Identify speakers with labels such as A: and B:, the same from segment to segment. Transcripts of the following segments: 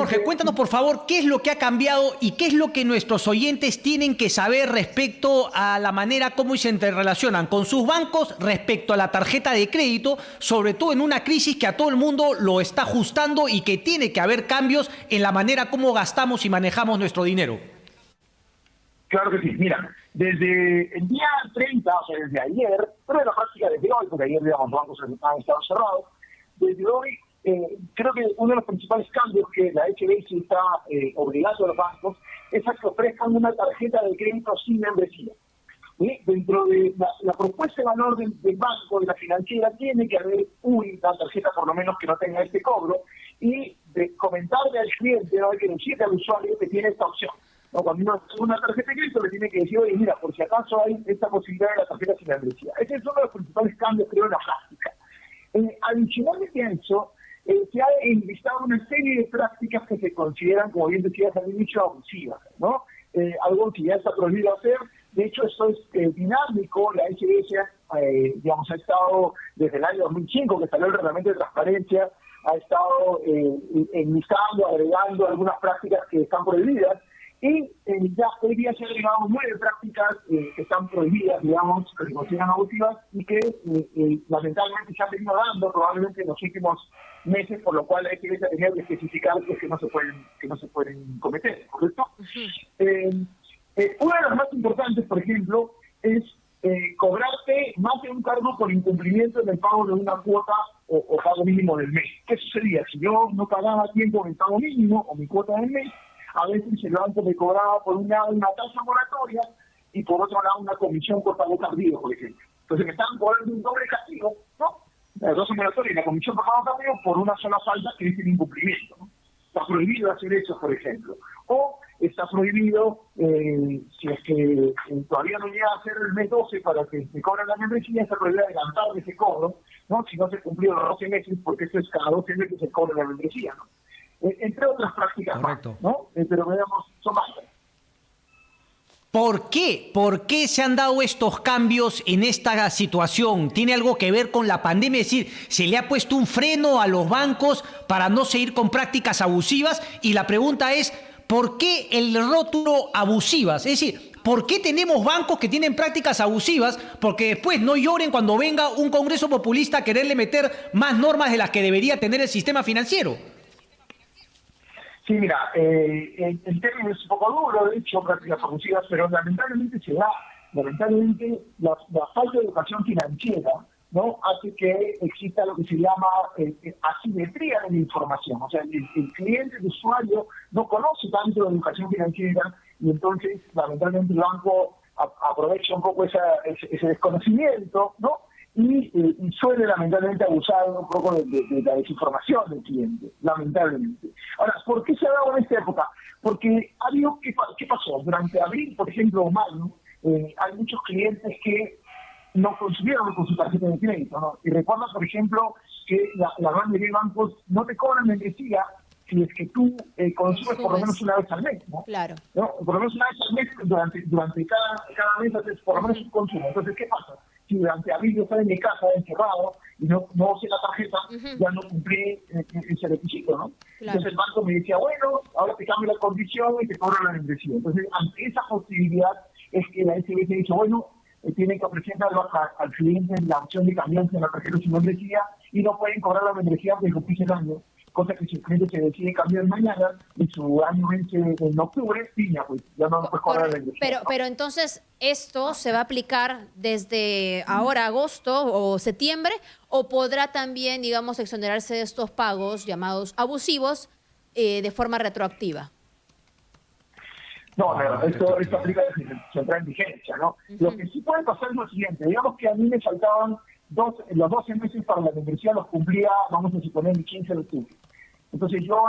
A: Jorge, cuéntanos por favor qué es lo que ha cambiado y qué es lo que nuestros oyentes tienen que saber respecto a la manera como se interrelacionan con sus bancos respecto a la tarjeta de crédito, sobre todo en una crisis que a todo el mundo lo está ajustando y que tiene que haber cambios en la manera como gastamos y manejamos nuestro dinero.
B: Claro que sí. Mira, desde el día 30, o sea, desde ayer, pero en la práctica desde hoy, porque ayer, digamos, los bancos han estado cerrados, desde hoy, creo que uno de los principales cambios que la HSBC está obligando a los bancos es a que ofrezcan una tarjeta de crédito sin membresía. ¿Sí? Dentro de la propuesta de valor del banco, de la financiera, tiene que haber una tarjeta por lo menos que no tenga este cobro y de comentarle al cliente, no hay que decirle al usuario que tiene esta opción. ¿No? Cuando uno hace una tarjeta de crédito le tiene que decir, oye, mira, por si acaso hay esta posibilidad de la tarjeta sin membresía. Ese es uno de los principales cambios, creo, en la práctica. Adicionalmente a eso, se ha enlistado una serie de prácticas que se consideran, como bien decías al inicio, abusivas, ¿no? Algo que ya está prohibido hacer. De hecho, esto es dinámico. La HSBC, digamos, ha estado desde el año 2005, que salió el reglamento de transparencia, ha estado enlistando, agregando algunas prácticas que están prohibidas. Y ya hoy día se han agregado 9 prácticas que están prohibidas, digamos, que se consideran abusivas y que lamentablemente se han venido dando probablemente en los últimos meses, por lo cual hay que tener que especificar pues, que no se pueden cometer, ¿correcto? Una de las más importantes, por ejemplo, es cobrarte más de un cargo por incumplimiento en el pago de una cuota o pago mínimo del mes. ¿Qué sucedía? Si yo no pagaba a tiempo mi pago mínimo o mi cuota del mes, a veces el banco me cobraba por un lado una tasa moratoria y por otro lado una comisión por pago tardío, por ejemplo. Entonces me estaban cobrando un doble castigo, ¿no? La tasa moratoria y la comisión por pago tardío por una sola falta que es el incumplimiento, ¿no? Está prohibido hacer eso, por ejemplo. O está prohibido, si es que todavía no llega a ser el mes 12 para que se cobren la membresía, está prohibido adelantar ese cobro, ¿no? Si no se cumplió los 12 meses, porque eso es cada 12 meses se cobra la membresía, ¿no? Entre otras prácticas.
A: Correcto.
B: Más, ¿no? Pero veamos, son varias.
A: ¿Por qué? ¿Por qué se han dado estos cambios en esta situación? ¿Tiene algo que ver con la pandemia? Es decir, ¿se le ha puesto un freno a los bancos para no seguir con prácticas abusivas? Y la pregunta es, ¿por qué el rótulo abusivas? Es decir, ¿por qué tenemos bancos que tienen prácticas abusivas? Porque después no lloren cuando venga un congreso populista a quererle meter más normas de las que debería tener el sistema financiero.
B: Sí, mira, el término es un poco duro, de hecho, prácticas abusivas, pero lamentablemente se da. Lamentablemente la falta de educación financiera, ¿no? Hace que exista lo que se llama asimetría de la información. O sea, el cliente, el usuario, no conoce tanto de educación financiera y entonces, lamentablemente, el banco aprovecha un poco ese desconocimiento, ¿no? Y suele lamentablemente abusar un poco de la desinformación del cliente, lamentablemente. Ahora, ¿por qué se ha dado en esta época? Porque ha habido, ¿qué pasó? Durante abril, por ejemplo, o mayo, hay muchos clientes que no consumieron con su tarjeta de crédito, ¿no? Y recuerda, por ejemplo, que la gran mayoría de bancos no te cobran membresía si es que tú consumes por lo menos una vez al mes, ¿no?
C: Claro.
B: ¿No? Por lo menos una vez al mes, durante cada mes haces por lo menos un consumo. Entonces, ¿qué pasa? Si durante abril yo estoy en mi casa encerrado y no usé la tarjeta, ya no cumplí ese requisito, ¿no?
C: Claro.
B: Entonces el banco me decía, bueno, ahora te cambio la condición y te cobro la membresía. Entonces, ante esa posibilidad es que la SBC dice, bueno, tienen que ofrecer al cliente la opción de cambiarse la tarjeta sin membresía y no pueden cobrar la membresía aunque cumplís el año. Cosa que si el cliente se decide cambiar mañana y su año vence en octubre, pues ya no puede cobrar la membresía.
C: Pero entonces, ¿esto se va a aplicar desde ahora, agosto o septiembre? ¿O podrá también, digamos, exonerarse de estos pagos llamados abusivos de forma retroactiva?
B: No, esto aplica desde su entrada en vigencia, ¿no? Lo que sí puede pasar es lo siguiente. Digamos que a mí me faltaban los 12 meses para la membresía, los cumplía, vamos a suponer, el 15 de octubre. Entonces yo,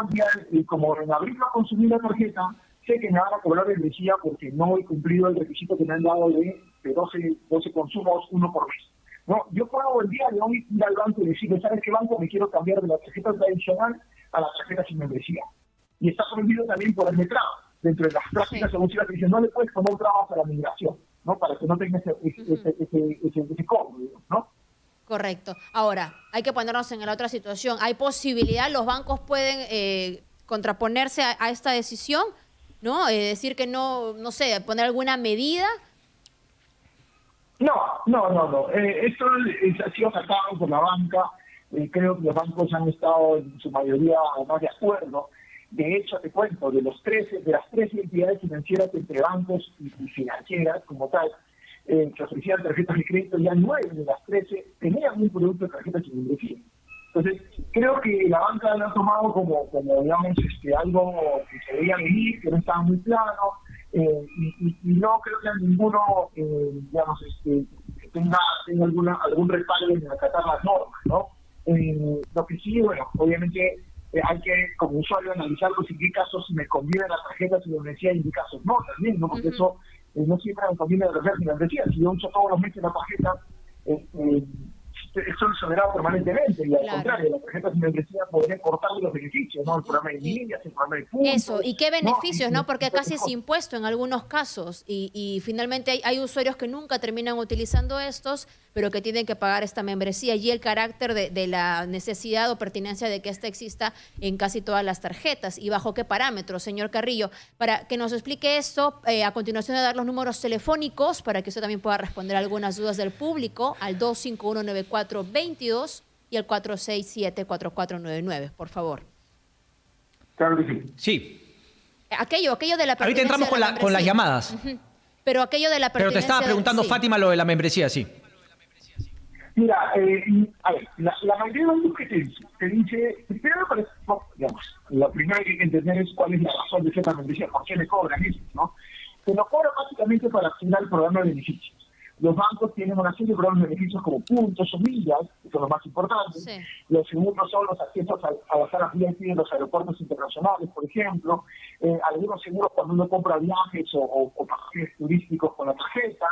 B: como en abril no consumí la tarjeta, sé que me van a cobrar membresía porque no he cumplido el requisito que me han dado de 12 consumos, uno por mes. No, yo puedo el día de hoy ir al banco y decirle, ¿sabes qué banco? Me quiero cambiar de la tarjeta tradicional a la tarjeta sin membresía. Y está prohibido también ponerme trabas. Dentro de las prácticas abusivas que dicen, no le puedes poner trabas a la migración, ¿no? Para que no tenga ese cobro, ¿no?
C: Correcto. Ahora, hay que ponernos en la otra situación. ¿Hay posibilidad, los bancos pueden contraponerse a esta decisión, ¿no? Decir que no sé, poner alguna medida.
B: No. Esto ha sido sacado por la banca. Creo que los bancos han estado en su mayoría más de acuerdo. De hecho, te cuento, de las 13 entidades financieras entre bancos y financieras como tal, que ofrecían tarjetas de crédito, ya 9 de las 13 tenían un producto de tarjetas sin membresía. Entonces, creo que la banca lo ha tomado como digamos, algo que se veía venir, que no estaba muy claro, y no creo que ninguno, digamos, que tenga algún respaldo en acatar las normas, ¿no? Lo que sí, bueno, obviamente hay que, como usuario, analizar pues, en qué casos me conviene la tarjeta sin membresía y en qué casos no, también, ¿no? Porque eso no siempre me conviene la tarjeta sin membresía. Si yo uso todos los meses la tarjeta, eso es exonerado permanentemente, y al contrario, la tarjeta sin membresía podría cortarle los beneficios, ¿no? El programa de millas, el programa de puntos.
C: Eso, ¿y qué beneficios, no? Porque casi es impuesto en algunos casos y finalmente hay usuarios que nunca terminan utilizando estos, pero que tienen que pagar esta membresía y el carácter de la necesidad o pertinencia de que esta exista en casi todas las tarjetas. ¿Y bajo qué parámetros, señor Carrillo? Para que nos explique esto, a continuación de dar los números telefónicos para que usted también pueda responder algunas dudas del público al 251-9422 y al 467-4499, por favor.
B: Claro que sí.
A: Sí.
C: Aquello de la pertinencia.
A: Ahorita entramos con las llamadas.
C: Uh-huh. Pero aquello de la pertinencia.
A: Pero te estaba preguntando,
C: sí.
A: Fátima, lo de la membresía, sí.
B: Mira, a ver, la mayoría de los bancos que te dice, primero, digamos, lo primero que hay que entender es cuál es la razón de cierta membresía, por qué le cobran eso, ¿no? Se lo cobran básicamente para acceder al programa de beneficios. Los bancos tienen una serie de programas de beneficios como puntos o millas, que son los más importantes. Sí. Los segundos son los accesos a las salas VIP en los aeropuertos internacionales, por ejemplo. Algunos seguros cuando uno compra viajes o pasajes turísticos con la tarjeta.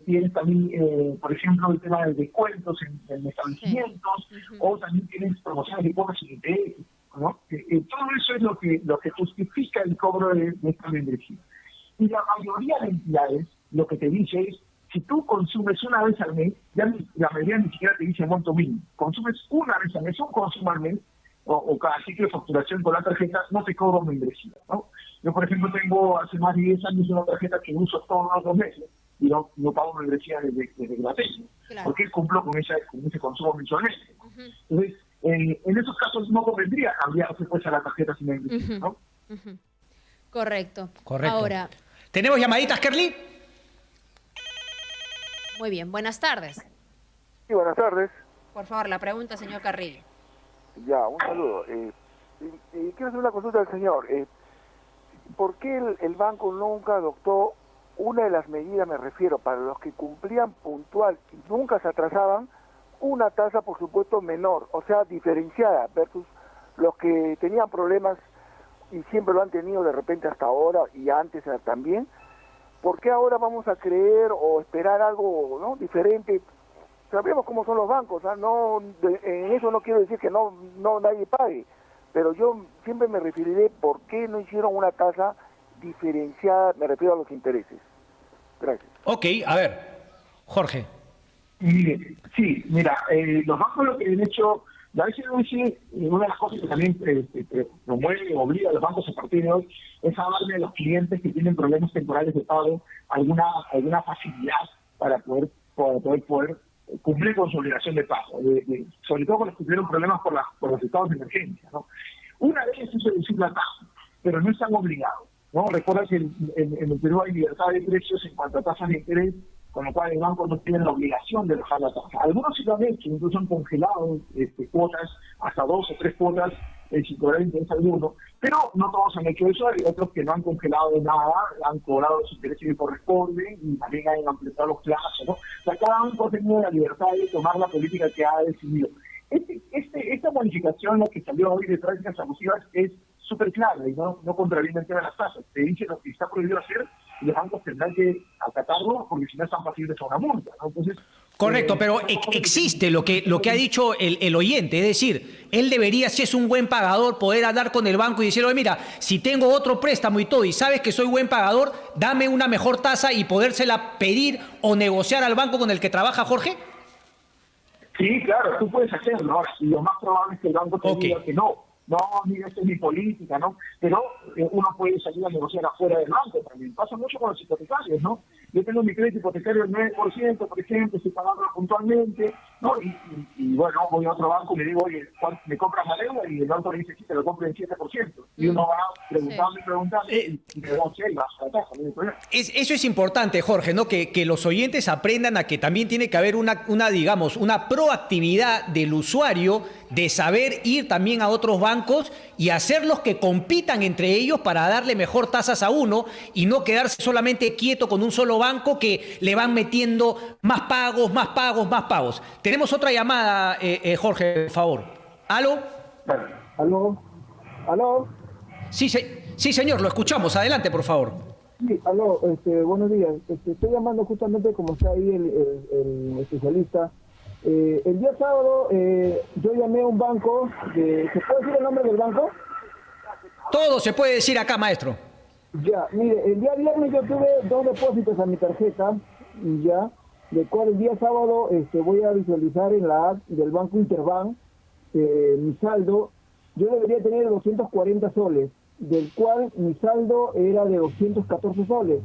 B: Tienes también, por ejemplo, el tema de descuentos en establecimientos, sí. O también tienes promociones de cuotas sin interés, ¿no? Todo eso es lo que justifica el cobro de esta membresía. Y la mayoría de entidades lo que te dice es, si tú consumes una vez al mes, ya la mayoría ni siquiera te dice monto mínimo. Consumes una vez al mes, un consumo al mes, o cada ciclo de facturación con la tarjeta, no te cobro membresía, ¿no? Yo, por ejemplo, tengo hace más de 10 años una tarjeta que uso todos los meses y no pago membresía desde que la tengo, claro. Porque cumplo con ese consumo mensualmente. Uh-huh. Entonces, en esos casos no convendría cambiarse pues a la tarjeta sin membresía, uh-huh. ¿No?
C: Uh-huh. Correcto.
A: Ahora, ¿tenemos llamaditas, Kerly?
C: Muy bien, buenas tardes.
D: Sí, buenas tardes.
C: Por favor, la pregunta, señor Carrillo.
D: Ya, un saludo. Quiero hacer una consulta al señor. ¿Por qué el banco nunca adoptó una de las medidas, me refiero, para los que cumplían puntual y nunca se atrasaban, una tasa, por supuesto, menor, o sea, diferenciada, versus los que tenían problemas y siempre lo han tenido de repente hasta ahora y antes también? ¿Por qué ahora vamos a creer o esperar algo, ¿no?, diferente? Sabemos cómo son los bancos, ¿eh? En eso no quiero decir que no nadie pague, pero yo siempre me referiré por qué no hicieron una tasa diferenciada, me refiero a los intereses. Gracias.
A: Ok, a ver, Jorge.
B: Mira, los bancos lo que han hecho, la BCE, una de las cosas que también promueve o obliga a los bancos a partir de hoy es a darle a los clientes que tienen problemas temporales de pago alguna facilidad para poder cumplir con su obligación de pago, sobre todo cuando tuvieron problemas por los estados de emergencia, ¿no? Una vez eso es reducir la tasa, pero no están obligados, ¿no? Recuerda que en el Perú hay libertad de precios en cuanto a tasas de interés, con lo cual el banco no tiene la obligación de bajar la tasa. Algunos sí lo han hecho, incluso han congelado cuotas, hasta 2 o 3 cuotas, sin cobrar interés alguno, pero no todos han hecho eso. Hay otros que no han congelado nada, han cobrado los intereses que corresponden y también han ampliado los plazos, ¿no? O sea, cada banco ha tenido la libertad de tomar la política que ha decidido. Esta modificación, la que salió hoy de prácticas abusivas, es súper clara y no contraviene el tema de las tasas. Te dice lo que está prohibido hacer y los bancos tendrán que acatarlo porque si no están pasibles a una multa, ¿no? Entonces,
A: correcto, pero existe lo que ha dicho el oyente, es decir, él debería, si es un buen pagador, poder hablar con el banco y decir, oye, mira, si tengo otro préstamo y todo y sabes que soy buen pagador, dame una mejor tasa y podérsela pedir o negociar al banco con el que trabaja, Jorge.
B: Sí, claro, tú puedes hacerlo. Ahora, lo más probable es que el banco te diga que no, no, mira, esta es mi política, ¿no? Pero uno puede salir a negociar afuera del banco también. Pasa mucho con los hipotecarios, ¿no? Yo tengo mi crédito hipotecario del 9%, por ejemplo, estoy pagando puntualmente, ¿no? Y bueno, voy a otro banco y le digo, oye, ¿me compras la deuda? Y el banco le dice, sí, te lo compro en 7%. Y uno va preguntando y preguntando y te da y vas a la tasa, no hay problema.
A: Eso es importante, Jorge, ¿no? Que los oyentes aprendan a que también tiene que haber digamos, una proactividad del usuario de saber ir también a otros bancos y hacerlos que compitan entre ellos para darle mejor tasas a uno y no quedarse solamente quieto con un solo banco que le van metiendo más pagos, más pagos, más pagos. Tenemos otra llamada, Jorge, por favor. ¿Aló?
E: ¿Aló? ¿Aló?
A: Sí, sí, señor, lo escuchamos. Adelante, por favor.
E: Sí, aló, buenos días. Estoy llamando justamente como está ahí el especialista. El día sábado yo llamé a un banco. ¿Se puede decir el nombre del banco?
A: Todo se puede decir acá, maestro.
E: Ya, mire, el día viernes yo tuve 2 depósitos a mi tarjeta, ya, de cual el día sábado voy a visualizar en la app del Banco Interbank mi saldo. Yo debería tener 240 soles, del cual mi saldo era de 214 soles.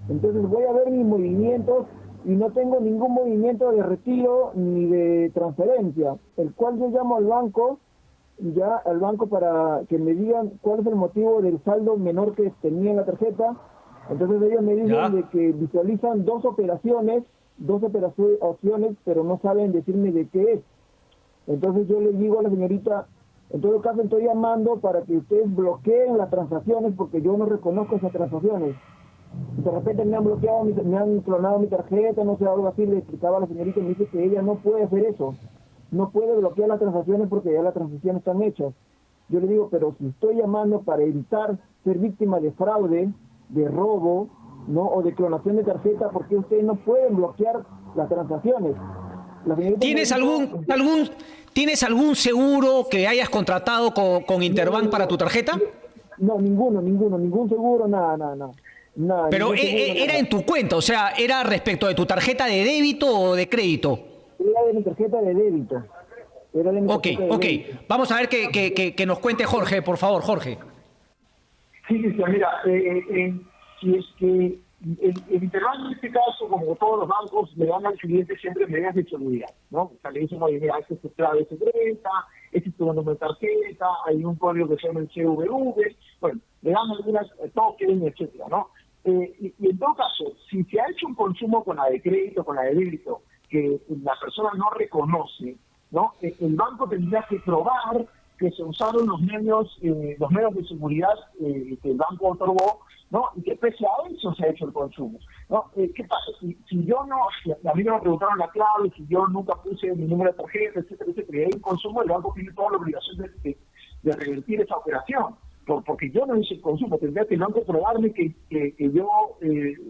E: Entonces voy a ver mis movimientos y no tengo ningún movimiento de retiro ni de transferencia, el cual yo llamo al banco, para que me digan cuál es el motivo del saldo menor que tenía en la tarjeta. Entonces ellos me dicen de que visualizan dos operaciones, pero no saben decirme de qué es. Entonces yo le digo a la señorita, en todo caso estoy llamando para que ustedes bloqueen las transacciones porque yo no reconozco esas transacciones. De repente me han bloqueado, me han clonado mi tarjeta, no sé, algo así. Le explicaba a la señorita y me dice que ella no puede hacer eso. No puede bloquear las transacciones porque ya las transacciones están hechas. Yo le digo, pero si estoy llamando para evitar ser víctima de fraude, de robo, ¿no? O de clonación de tarjeta, ¿por qué ustedes no pueden bloquear las transacciones?
A: ¿Tienes algún seguro que hayas contratado con Interbank para tu tarjeta?
E: No, ningún seguro, nada.
A: Pero era en tu cuenta, o sea, ¿era respecto de tu tarjeta de débito o de crédito?
E: Era de mi tarjeta de débito.
A: Ok. Vamos a ver que nos cuente Jorge, por favor, Jorge.
B: Sí, mira, si es que el Interbank en este caso, como todos los bancos, le dan al cliente siempre medidas de seguridad, ¿no? O sea, le dicen, oye, mira, esta es tu clave secreta, este es tu número de tarjeta, hay un código que se llama el CVV, bueno, le dan algunas tokens, etcétera, ¿no? Y en todo caso, si se ha hecho un consumo con la de crédito, con la de débito, que la persona no reconoce, ¿no? El banco tendría que probar que se usaron los medios de seguridad que el banco otorgó, ¿no? Y que pese a eso se ha hecho el consumo, ¿no? ¿Qué pasa? Si yo no, a mí no me preguntaron la clave, si yo nunca puse mi número de tarjeta, etcétera, y hay un consumo, el banco tiene toda la obligación de revertir esa operación, porque yo no hice el consumo, tendría que el banco probarme que yo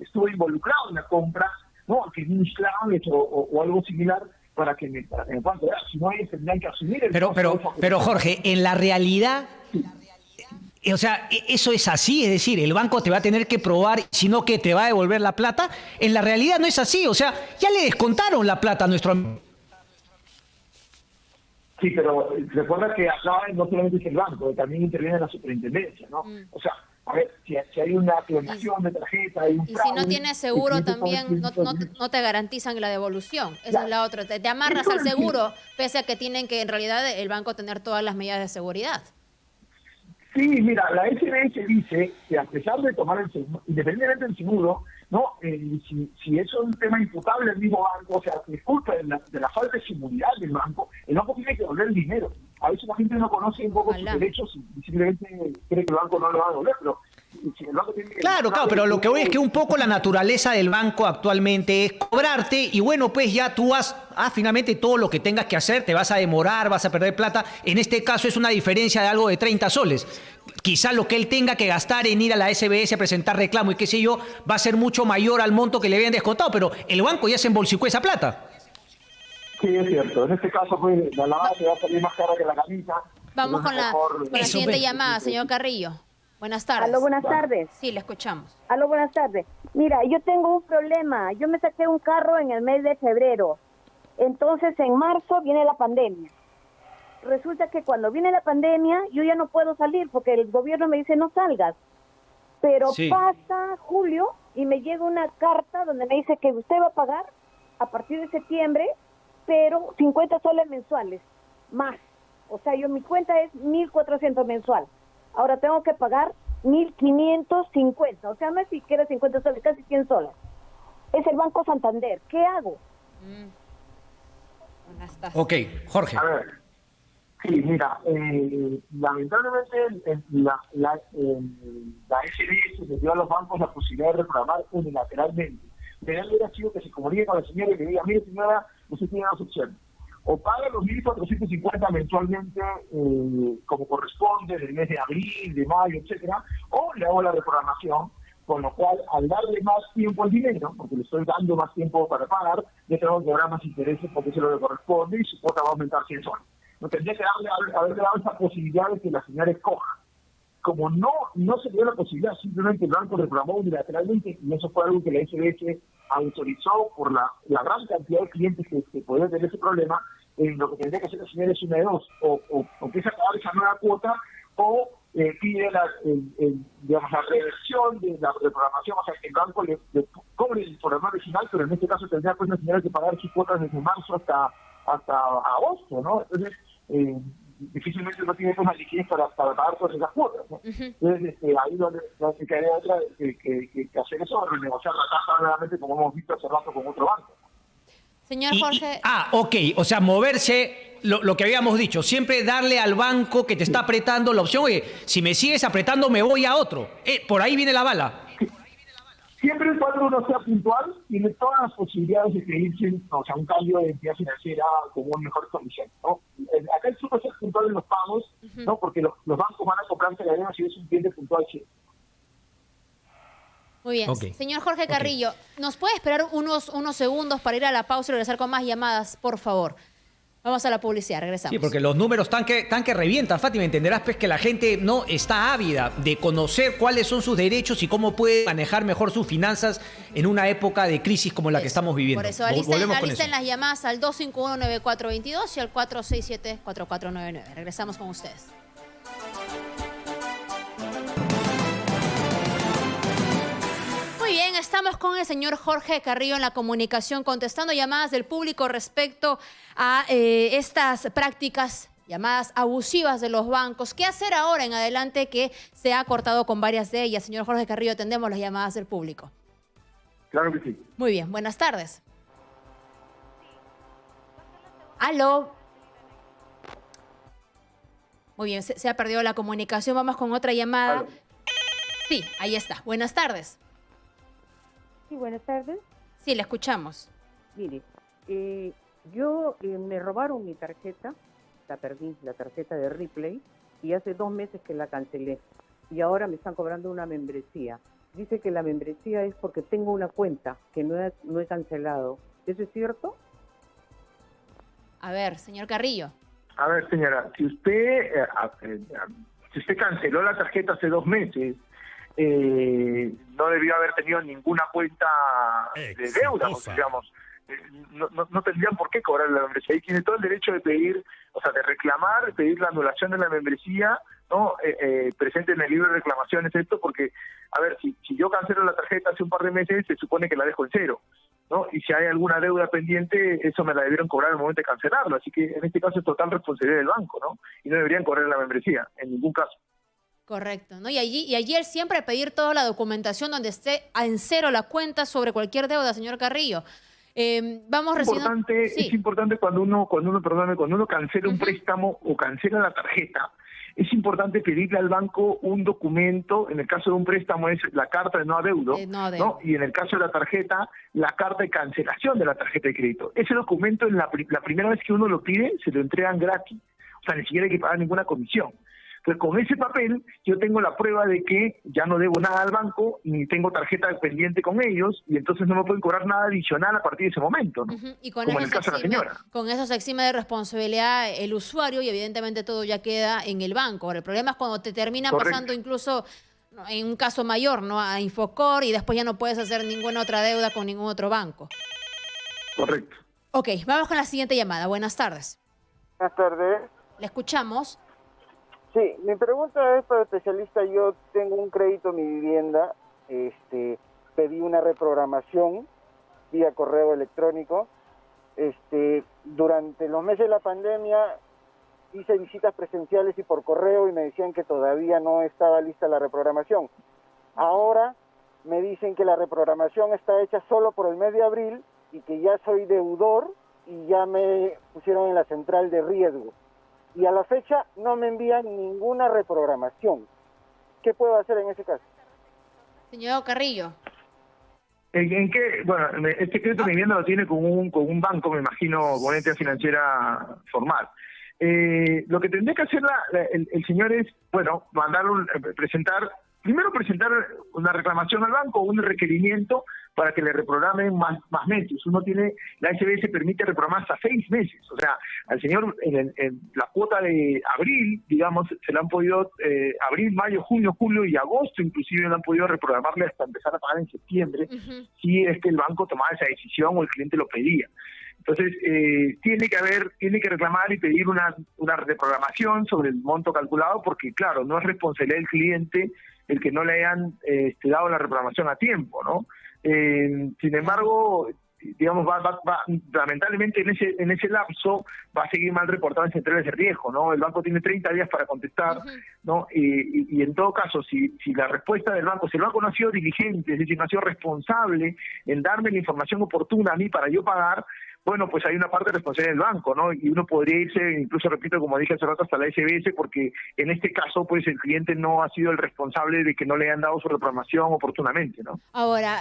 B: estuve involucrado en la compra, ¿no? Que un slime o algo similar, para que me puedan cobrar. Si no, ellos tendrían que asumir el
A: pero Jorge, en la realidad, o sea, eso es así, es decir, el banco te va a tener que probar, sino que te va a devolver la plata. En la realidad no es así, o sea, ya le descontaron la plata a nuestro amigo.
B: Sí, pero recuerda que acá no solamente es el banco, también interviene la superintendencia, ¿no? O sea, a ver, si hay una clonación de tarjeta, hay un fraude,
C: si no tienes seguro también, no te garantizan la devolución. Esa es la otra. Te amarras al seguro, pese a que tienen que, en realidad, el banco tener todas las medidas de seguridad.
B: Sí, mira, la SBS dice que a pesar de tomar el seguro, independientemente del seguro, ¿no? Si es un tema imputable al mismo banco, o sea, disculpa de la falta de seguridad del banco, el banco tiene que devolver el dinero. A veces la gente no conoce un poco sus derechos y simplemente cree que el banco no lo va a devolver, pero si el banco tiene que...
A: Claro, pero lo que voy es que un poco la naturaleza del banco actualmente es cobrarte y bueno, pues ya tú finalmente todo lo que tengas que hacer, te vas a demorar, vas a perder plata. En este caso es una diferencia de algo de 30 soles. Quizás lo que él tenga que gastar en ir a la SBS a presentar reclamo y qué sé yo, va a ser mucho mayor al monto que le habían descontado, pero el banco ya se embolsicó esa plata.
B: Sí, es cierto. En este caso, pues, la lavada te va a salir más cara que la camisa.
C: Vamos con la siguiente llamada, señor Carrillo. Buenas tardes.
F: Aló, buenas tardes.
C: Sí, le escuchamos.
F: Aló, buenas tardes. Mira, yo tengo un problema. Yo me saqué un carro en el mes de febrero. Entonces, en marzo viene la pandemia. resulta que cuando viene la pandemia yo ya no puedo salir porque el gobierno me dice no salgas. Pero
A: Sí.
F: pasa julio y me llega una carta donde me dice que usted va a pagar a partir de septiembre, pero 50 soles mensuales, más. O sea, mi cuenta es 1.400 mensual. Ahora tengo que pagar 1.550. O sea, no es siquiera 50 soles, casi 100 soles. Es el Banco Santander. ¿Qué hago?
A: Ok, Jorge.
B: A ver, sí, mira, lamentablemente la SBS le dio a los bancos la posibilidad de reprogramar unilateralmente. Lo ideal hubiera sido que se comunique con la señora y le diga, mire señora, usted tiene dos opciones. O paga los 1.450 mensualmente como corresponde, del mes de abril, de mayo, etcétera, o le hago la reprogramación, con lo cual al darle más tiempo al dinero, porque le estoy dando más tiempo para pagar, le tengo que cobrar más intereses porque eso es lo que corresponde y su cuota va a aumentar 100 soles. No tendría que haberle dado esa posibilidad de que la señora escoja. Como no se dio la posibilidad, simplemente el banco reprogramó unilateralmente, y eso fue algo que la SBS autorizó por la gran cantidad de clientes que podían tener ese problema. Lo que tendría que hacer la señora es una de dos, o empieza a pagar esa nueva cuota, o pide la reversión de la reprogramación, o sea, que el banco le cobre el programa original, pero en este caso tendría pues la señora que pagar sus cuotas desde marzo hasta agosto, ¿no? Entonces, difícilmente no tiene una liquidez para pagar todas esas cuotas, ¿no? Entonces, ahí no se quedaría otra que hacer eso, renegociar la tasa nuevamente, como hemos visto hace rato con otro banco.
C: Señor Jorge.
A: Ok, o sea, moverse, lo que habíamos dicho, siempre darle al banco que te está apretando la opción, oye, si me sigues apretando me voy a otro. Por ahí viene la bala.
B: Siempre y cuando uno sea puntual, tiene todas las posibilidades de pedirse, o sea, un cambio de entidad financiera con una mejor condición, ¿no? Acá es súper ser puntual en los pagos, ¿no? Porque los bancos van a comprarse la deuda si es un cliente puntual siempre.
C: Muy bien.
A: Ok.
C: Señor Jorge Carrillo, ¿nos puede esperar unos segundos para ir a la pausa y regresar con más llamadas, por favor? Vamos a la publicidad, regresamos.
A: Sí, porque los números están que revientan, Fátima. Entenderás pues que la gente no está ávida de conocer cuáles son sus derechos y cómo puede manejar mejor sus finanzas en una época de crisis como la que estamos viviendo.
C: Por eso,
A: Volvemos con eso.
C: alisten las llamadas al 251-9422 y al 467-4499. Regresamos con ustedes. Muy bien, estamos con el señor Jorge Carrillo en la comunicación, contestando llamadas del público respecto a estas prácticas llamadas abusivas de los bancos. ¿Qué hacer ahora en adelante que se ha cortado con varias de ellas? Señor Jorge Carrillo, atendemos las llamadas del público.
B: Claro que sí.
C: Muy bien, buenas tardes. Aló. Muy bien, se ha perdido la comunicación. Vamos con otra llamada.
B: Aló.
C: Sí, ahí está. Buenas tardes.
G: Sí, buenas tardes.
C: Sí, le escuchamos.
G: Mire, yo me robaron mi tarjeta, la perdí, la tarjeta de Ripley, y hace 2 meses que la cancelé. Y ahora me están cobrando una membresía. Dice que la membresía es porque tengo una cuenta que no he cancelado. ¿Eso es cierto?
C: A ver, señor Carrillo.
B: A ver, señora, si usted canceló la tarjeta hace 2 meses, no debió haber tenido ninguna cuenta de deuda, porque, digamos, no tendrían por qué cobrar la membresía. Ahí tiene todo el derecho de pedir, o sea, de reclamar, pedir la anulación de la membresía, ¿no? Presente en el libro de reclamaciones esto, porque, a ver, si yo cancelo la tarjeta hace un par de meses, se supone que la dejo en cero, ¿no? Y si hay alguna deuda pendiente, eso me la debieron cobrar al momento de cancelarlo. Así que en este caso es total responsabilidad del banco, ¿no? Y no deberían cobrar la membresía, en ningún caso.
C: Correcto, ¿no? Y ayer siempre pedir toda la documentación donde esté en cero la cuenta sobre cualquier deuda, señor Carrillo. Vamos recibiendo...
B: Es importante cuando uno cancela un préstamo o cancela la tarjeta, es importante pedirle al banco un documento. En el caso de un préstamo es la carta de no adeudo, ¿no? Y en el caso de la tarjeta, la carta de cancelación de la tarjeta de crédito. Ese documento, la primera vez que uno lo pide, se lo entregan gratis. O sea, ni siquiera hay que pagar ninguna comisión. Entonces, con ese papel, yo tengo la prueba de que ya no debo nada al banco, ni tengo tarjeta pendiente con ellos, y entonces no me pueden cobrar nada adicional a partir de ese momento, ¿no?
C: Y con
B: como en
C: eso
B: el caso de la señora.
C: Con eso se exime de responsabilidad el usuario y evidentemente todo ya queda en el banco. Ahora, el problema es cuando te termina pasando incluso en un caso mayor, ¿no? A Infocor, y después ya no puedes hacer ninguna otra deuda con ningún otro banco.
B: Correcto.
C: Ok, vamos con la siguiente llamada. Buenas tardes.
D: Buenas tardes.
C: Le escuchamos.
H: Sí, mi pregunta es para el especialista. Yo tengo un crédito en mi vivienda, pedí una reprogramación vía correo electrónico. Durante los meses de la pandemia hice visitas presenciales y por correo y me decían que todavía no estaba lista la reprogramación. Ahora me dicen que la reprogramación está hecha solo por el mes de abril y que ya soy deudor y ya me pusieron en la central de riesgo. Y a la fecha no me envían ninguna reprogramación. ¿Qué puedo hacer en ese caso?
C: Señor Carrillo.
B: ¿En qué? Bueno, este crédito de vivienda lo tiene con un banco, me imagino, con una entidad financiera formal. Lo que tendría que hacer el señor es, bueno, presentar una reclamación al banco, un requerimiento para que le reprogramen más meses. La SBS permite reprogramar hasta 6 meses. O sea, al señor en la cuota de abril, digamos, se le han podido, abril, mayo, junio, julio y agosto inclusive le han podido reprogramarle hasta empezar a pagar en septiembre, si es que el banco tomaba esa decisión o el cliente lo pedía. Entonces, tiene que reclamar y pedir una reprogramación sobre el monto calculado, porque claro, no es responsabilidad del cliente el que no le hayan dado la reprogramación a tiempo, ¿no? Sin embargo, digamos, lamentablemente en ese lapso va a seguir mal reportado en centrales de riesgo, ¿no? El banco tiene 30 días para contestar, ¿no? Y en todo caso, si la respuesta del banco, si el banco no ha sido diligente, es decir, no ha sido responsable en darme la información oportuna a mí para yo pagar, bueno, pues hay una parte de responsabilidad del banco, ¿no? Y uno podría irse, incluso repito, como dije hace rato, hasta la SBS, porque en este caso, pues el cliente no ha sido el responsable de que no le hayan dado su reprogramación oportunamente, ¿no?
C: Ahora,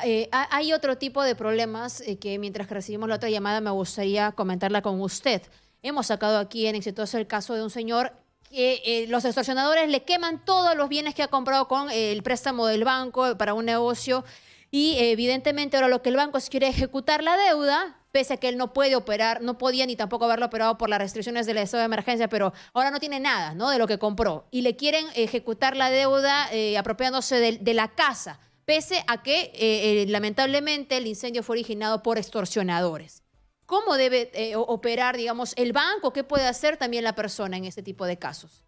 C: hay otro tipo de problemas que mientras que recibimos la otra llamada me gustaría comentarla con usted. Hemos sacado aquí en Exitosa el caso de un señor que los extorsionadores le queman todos los bienes que ha comprado con el préstamo del banco para un negocio y evidentemente ahora lo que el banco quiere ejecutar la deuda, pese a que él no puede operar, no podía ni tampoco haberlo operado por las restricciones del estado de emergencia, pero ahora no tiene nada, ¿no?, de lo que compró. Y le quieren ejecutar la deuda apropiándose de la casa, pese a que lamentablemente el incendio fue originado por extorsionadores. ¿Cómo debe operar, digamos, el banco? ¿Qué puede hacer también la persona en este tipo de casos?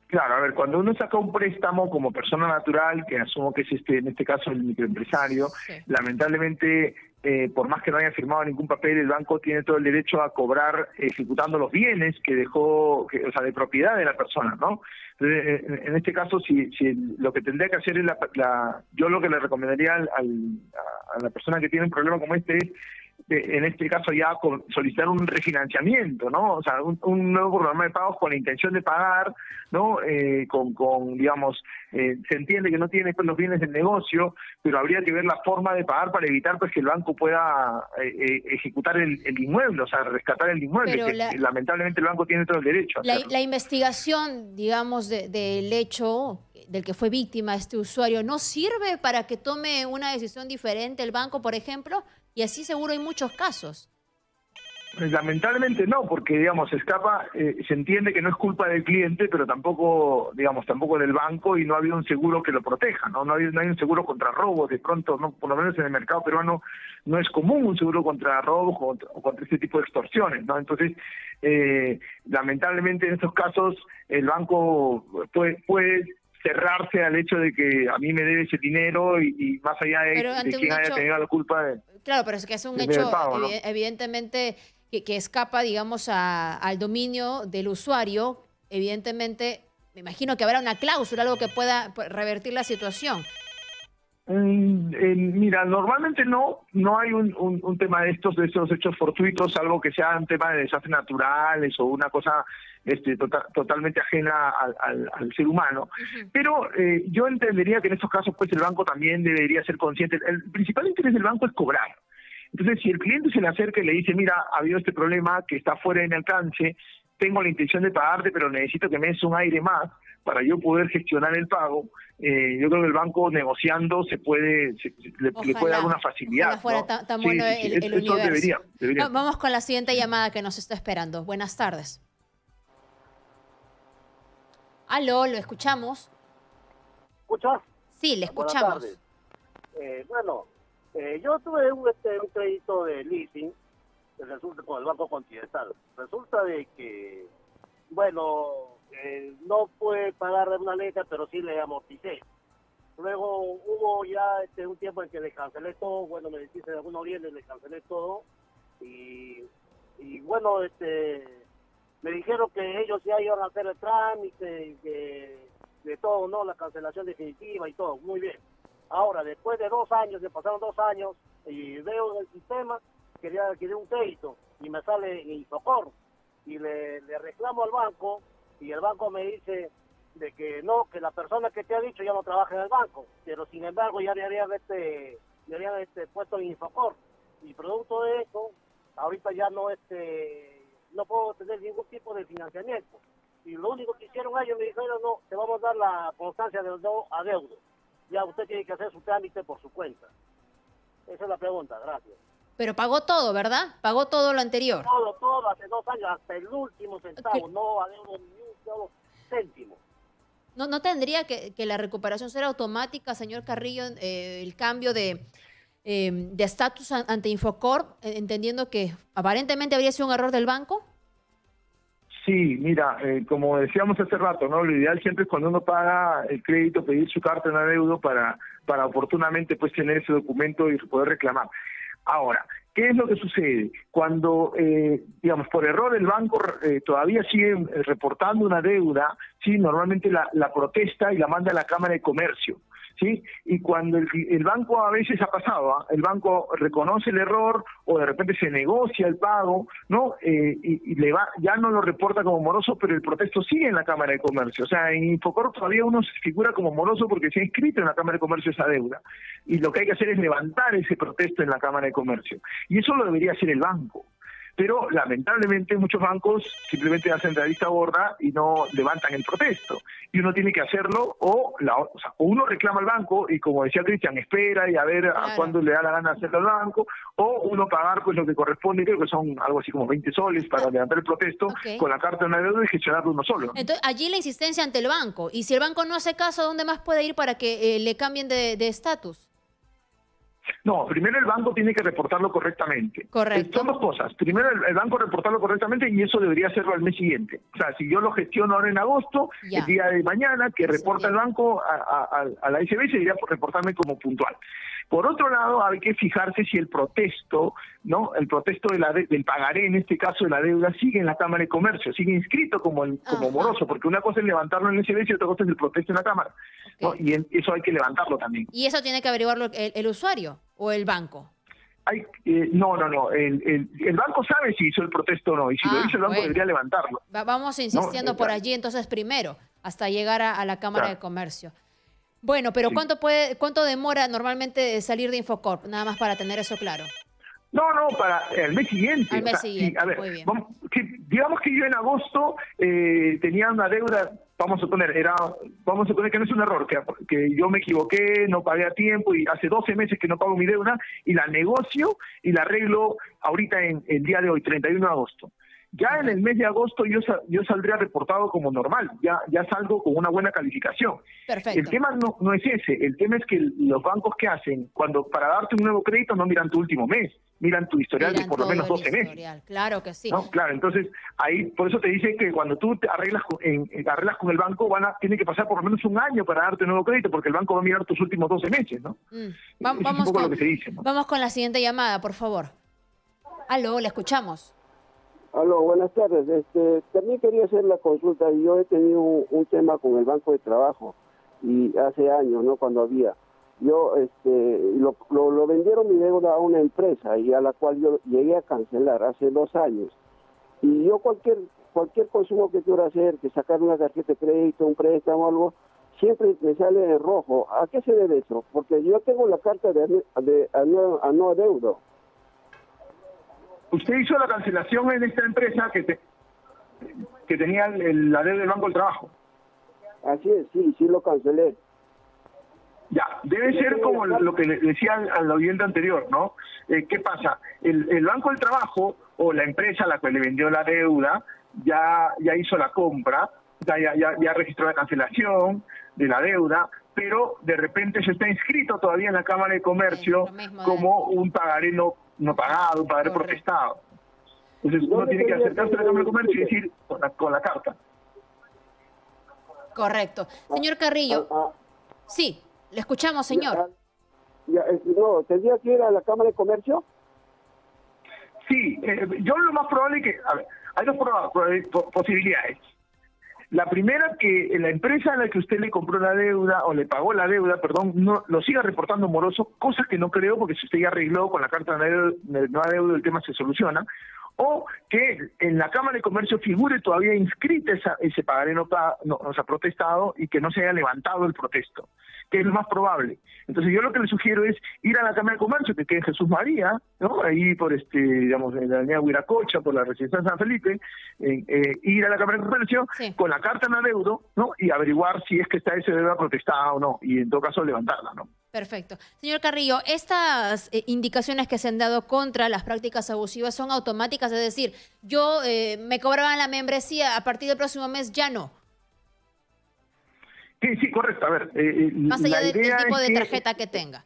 B: Claro, a ver, cuando uno saca un préstamo como persona natural, que asumo que es en este caso el microempresario, lamentablemente, por más que no haya firmado ningún papel, el banco tiene todo el derecho a cobrar ejecutando los bienes que dejó, o sea, de propiedad de la persona, ¿no? Entonces, en este caso, si lo que tendría que hacer es yo lo que le recomendaría a la persona que tiene un problema como este es, en este caso ya solicitar un refinanciamiento, ¿no? O sea, un nuevo programa de pagos con la intención de pagar, ¿no? Digamos, se entiende que no tiene pues los bienes del negocio, pero habría que ver la forma de pagar para evitar pues que el banco pueda ejecutar el inmueble, o sea, rescatar el inmueble, que lamentablemente el banco tiene todo el derecho a hacerlo.
C: La investigación, digamos, del hecho del que fue víctima este usuario, ¿no sirve para que tome una decisión diferente el banco, por ejemplo? Y así seguro hay muchos casos.
B: Lamentablemente no, porque digamos se entiende que no es culpa del cliente, pero tampoco del banco, y no ha habido un seguro que lo proteja, no hay un seguro contra robos. De pronto, no, por lo menos en el mercado peruano no es común un seguro contra robos o contra este tipo de extorsiones, ¿no? Entonces, lamentablemente en estos casos el banco puede cerrarse al hecho de que a mí me debe ese dinero y más allá de quién haya tenido la culpa de...
C: Claro, pero es que es un hecho
B: pago, ¿no?
C: evidentemente que escapa, digamos, al dominio del usuario. Evidentemente, me imagino que habrá una cláusula, algo que pueda revertir la situación.
B: Mira, normalmente no hay un tema de esos hechos fortuitos, algo que sea un tema de desastres naturales o una cosa totalmente ajena al ser humano. Pero yo entendería que en estos casos pues el banco también debería ser consciente. El principal interés del banco es cobrar. Entonces, si el cliente se le acerca y le dice, mira, ha habido este problema que está fuera de mi alcance, tengo la intención de pagarte, pero necesito que me des un aire más para yo poder gestionar el pago, yo creo que el banco negociando le puede dar una facilidad.
C: Fuera,
B: ¿no?
C: tan bueno el universo.
B: Debería.
C: Vamos con la siguiente llamada que nos está esperando. Buenas tardes. Aló, ¿lo escuchamos?
I: ¿Escuchas?
C: Sí, le escuchamos.
I: Buenas tardes. Yo tuve un crédito de leasing, resulta con el Banco Continental. Resulta de que bueno, no pude pagar una letra, pero sí le amorticé. Luego hubo ya un tiempo en que le cancelé todo, bueno, me deshice de algunos bienes, le cancelé todo, y bueno, me dijeron que ellos ya iban a hacer el trámite de todo, ¿no? La cancelación definitiva y todo, muy bien. Ahora, después de 2 años, se pasaron 2 años, y veo en el sistema, quería un crédito, y me sale Infocor, y le reclamo al banco, y el banco me dice de que no, que la persona que te ha dicho ya no trabaja en el banco, pero sin embargo ya le habían puesto en Infocor, y producto de eso, ahorita ya no puedo tener ningún tipo de financiamiento, y lo único que hicieron ellos me dijeron, no, te vamos a dar la constancia de no adeudo, ya usted tiene que hacer su trámite por su cuenta. Esa es la pregunta, gracias.
C: Pero pagó todo, ¿verdad? Pagó todo lo anterior.
I: Todo, hace 2 años, hasta el último centavo, no adeudo ni un solo céntimo.
C: ¿No tendría que la recuperación ser automática, señor Carrillo, el cambio de estatus ante Infocorp, entendiendo que aparentemente habría sido un error del banco?
B: Sí, mira, como decíamos hace rato, ¿no? Lo ideal siempre es cuando uno paga el crédito, pedir su carta en adeudo para oportunamente pues tener ese documento y poder reclamar. Ahora, ¿qué es lo que sucede? Cuando, digamos, por error el banco todavía sigue reportando una deuda, ¿sí? Normalmente la protesta y la manda a la Cámara de Comercio, ¿sí? Y cuando el banco, a veces ha pasado, el banco reconoce el error o de repente se negocia el pago, ¿no? Y ya no lo reporta como moroso, pero el protesto sigue en la Cámara de Comercio. O sea, en Infocorp todavía uno se figura como moroso porque se ha inscrito en la Cámara de Comercio esa deuda. Y lo que hay que hacer es levantar ese protesto en la Cámara de Comercio. Y eso lo debería hacer el banco. Pero lamentablemente muchos bancos simplemente hacen de la vista gorda y no levantan el protesto. Y uno tiene que hacerlo o uno reclama al banco y, como decía Cristian, espera y a ver a cuándo le da la gana hacerlo al banco, o uno pagar pues lo que corresponde, creo que son algo así como 20 soles para levantar el protesto con la carta de una deuda y gestionarlo uno solo.
C: Entonces, allí la insistencia ante el banco. Y si el banco no hace caso, ¿dónde más puede ir para que le cambien de estatus?
B: No, primero el banco tiene que reportarlo correctamente.
C: Correcto.
B: Son 2 cosas. Primero el banco reportarlo correctamente y eso debería hacerlo al mes siguiente. O sea, si yo lo gestiono ahora en agosto, el día de mañana que reporta el banco a la ICB se debería reportarme como puntual. Por otro lado, hay que fijarse si el protesto, ¿no? El protesto del pagaré, en este caso de la deuda, sigue en la Cámara de Comercio, sigue inscrito como moroso, porque una cosa es levantarlo en el ICB y otra cosa es el protesto en la Cámara, ¿no? Y eso hay que levantarlo también.
C: ¿Y eso tiene que averiguarlo el usuario o el banco?
B: No. El banco sabe si hizo el protesto o no, y si lo hizo el banco debería levantarlo.
C: Vamos insistiendo por allí entonces primero, hasta llegar a la Cámara de Comercio. Bueno, pero ¿cuánto demora normalmente salir de Infocorp? Nada más para tener eso claro.
B: No, para el mes siguiente.
C: Al mes siguiente,
B: sí, a ver,
C: muy bien.
B: Digamos que yo en agosto tenía una deuda, vamos a suponer que no es un error, que yo me equivoqué, no pagué a tiempo y hace 12 meses que no pago mi deuda y la negocio y la arreglo ahorita en el día de hoy, 31 de agosto. Ya en el mes de agosto yo saldría reportado como normal, ya salgo con una buena calificación.
C: Perfecto.
B: El tema no es ese, el tema es que los bancos que hacen, cuando para darte un nuevo crédito no miran tu último mes, miran tu historial de por lo menos 12 meses.
C: Claro que sí.
B: ¿No? Claro, entonces ahí por eso te dicen que cuando tú te arreglas con el banco tiene que pasar por lo menos un año para darte un nuevo crédito, porque el banco va a mirar tus últimos 12 meses, ¿no?
C: Vamos
B: es un poco lo que se dice, ¿no?
C: Vamos con la siguiente llamada, por favor. Aló, le escuchamos.
J: Aló, buenas tardes. También quería hacer la consulta. Yo he tenido un tema con el Banco de Trabajo y hace años, ¿no? Cuando había. Yo lo vendieron mi deuda a una empresa y a la cual yo llegué a cancelar hace 2 años. Y yo cualquier consumo que quiera hacer, que sacar una tarjeta de crédito, un préstamo o algo, siempre me sale en rojo. ¿A qué se debe eso? Porque yo tengo la carta de no adeudo.
B: Usted hizo la cancelación en esta empresa que tenía la deuda del Banco del Trabajo.
J: Así es, sí lo cancelé.
B: Ya, debe ser como lo que le decía al oyente anterior, ¿no? ¿Qué pasa? El Banco del Trabajo o la empresa a la que le vendió la deuda ya hizo la compra, ya registró la cancelación de la deuda, pero de repente se está inscrito todavía en la Cámara de Comercio como un pagaré no pagado, un pagaré protestado. Entonces uno
E: ¿Dónde
B: tiene que
E: quería
B: acercarse a la
E: que-
B: Cámara de Comercio y decir con la carta.
C: Correcto. Señor Carrillo, sí, le escuchamos, señor.
J: No, ¿tendría que ir a la Cámara de Comercio?
B: Sí, yo lo más probable es que, a ver, hay dos posibilidades. La primera, que la empresa a la que usted le compró la deuda, o le pagó la deuda, perdón, no lo siga reportando moroso, cosa que no creo, porque si usted ya arregló con la carta de nueva deuda, el tema se soluciona. O que en la Cámara de Comercio figure todavía inscrita ese pagaré no se ha protestado y que no se haya levantado el protesto, que es lo más probable. Entonces yo lo que le sugiero es ir a la Cámara de Comercio, que quede en Jesús María, ¿no? Ahí por digamos, en la avenida Huiracocha, por la residencia de San Felipe, ir a la Cámara de Comercio con la carta en adeudo, ¿no? Y averiguar si es que está ese deuda protestada o no, y en todo caso levantarla, ¿no?
C: Perfecto. Señor Carrillo, estas indicaciones que se han dado contra las prácticas abusivas son automáticas, es decir, yo me cobraban la membresía, a partir del próximo mes ya no.
B: Sí, correcto. A ver,
C: Más allá del tipo de
B: que,
C: tarjeta que tenga.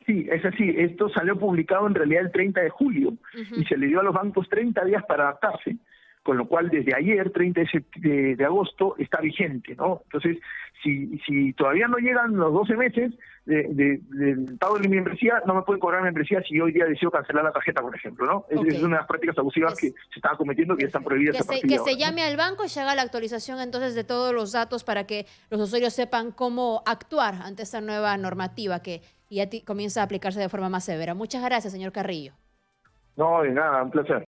B: Sí, es así. Esto salió publicado en realidad el 30 de julio y se le dio a los bancos 30 días para adaptarse, con lo cual desde ayer, 30 de agosto, está vigente, ¿no? Entonces, si todavía no llegan los 12 meses del pago de mi membresía, no me pueden cobrar membresía si hoy día deseo cancelar la tarjeta, por ejemplo, ¿no? Es una de las prácticas abusivas que se estaban cometiendo, que ya están prohibidas a partir de
C: Que
B: ahora,
C: se llame al banco y se haga la actualización entonces de todos los datos para que los usuarios sepan cómo actuar ante esta nueva normativa que ya comienza a aplicarse de forma más severa. Muchas gracias, señor Carrillo.
B: No, de nada, un placer.